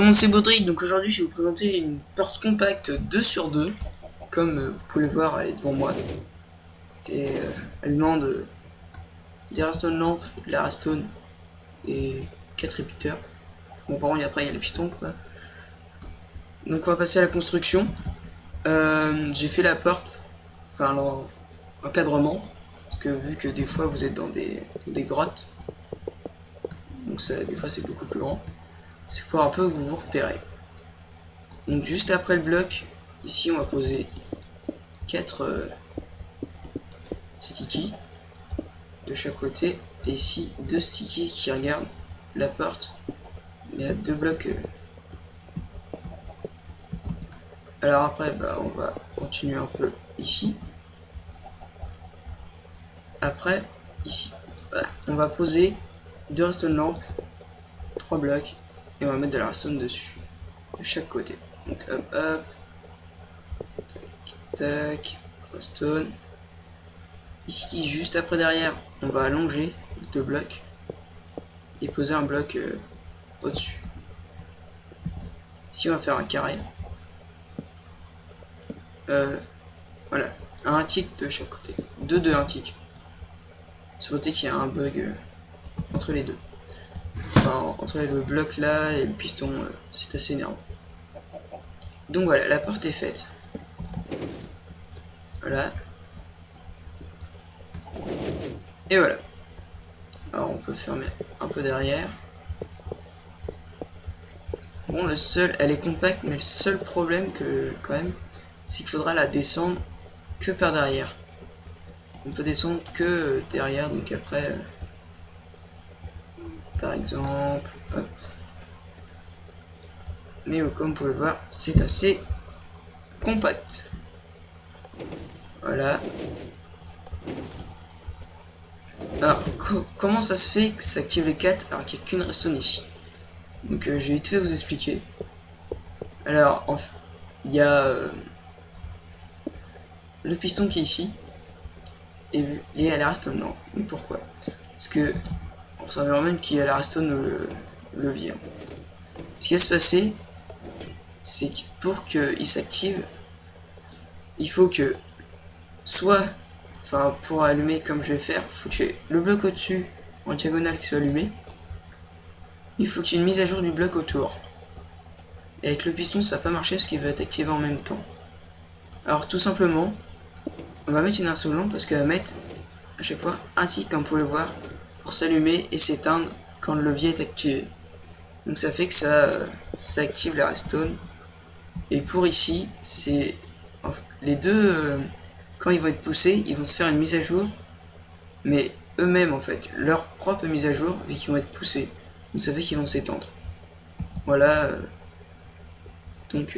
monde, c'est Baudric. Donc aujourd'hui, je vais vous présenter une porte compacte 2 sur 2, comme vous pouvez le voir, elle est devant moi. Et elle demande des redstone lamp, de la redstone et 4 repeaters. Bon, par contre, après, il y a les pistons, quoi. Donc on va passer à la construction. J'ai fait la porte, enfin l'encadrement, parce que vu que des fois vous êtes dans des grottes, donc ça, des fois c'est beaucoup plus grand, c'est pour un peu que vous vous repérez. Donc juste après le bloc, ici on va poser 4 sticky de chaque côté, et ici 2 sticky qui regardent la porte, mais à 2 blocs. Alors après, on va continuer un peu ici. Après, ici, on va poser 2 redstone lampes, 3 blocs, et on va mettre de la redstone dessus, de chaque côté. Donc hop hop, tac tac, redstone. Ici, juste après derrière, on va allonger 2 blocs et poser un bloc au-dessus. Ici, on va faire un carré. Voilà, un tick de chaque côté. 2 de un tick. C'est noté qu'il y a un bug entre les deux. Enfin, entre le bloc là et le piston, c'est assez énervant. Donc voilà, la porte est faite. Voilà. Et voilà. Alors on peut fermer un peu derrière. Bon, elle est compacte, mais le seul problème que quand même, c'est qu'il faudra la descendre que par derrière. On peut descendre que derrière, donc après, par exemple, hop. Mais comme vous pouvez le voir, c'est assez compact. Voilà. Alors, comment ça se fait que ça active les 4 alors qu'il n'y a qu'une redstone ici? Donc je vais vite fait vous expliquer. Alors, il y a le piston qui est ici, et lié à la redstone. Non, mais pourquoi? Parce que on s'en même qu'il y a la redstone au levier. Ce qui va se passer, c'est que pour qu'il s'active, il faut que soit, enfin pour allumer comme je vais faire, il faut que le bloc au-dessus en diagonale qui soit allumé. Il faut qu'il y ait une mise à jour du bloc autour. Et avec le piston, ça va pas marcher parce qu'il va être activé en même temps. Alors tout simplement, on va mettre une insolente parce qu'elle va mettre à chaque fois un tick, comme vous pouvez le voir, pour s'allumer et s'éteindre quand le levier est activé. Donc ça fait que ça active la redstone. Et pour ici, c'est les deux, quand ils vont être poussés, ils vont se faire une mise à jour, mais eux-mêmes en fait, leur propre mise à jour, vu qu'ils vont être poussés. Donc ça fait qu'ils vont s'étendre. Voilà. Donc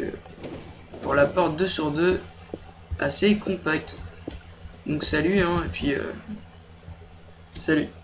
pour la porte 2 sur 2, assez compacte. Donc salut, hein, et puis salut.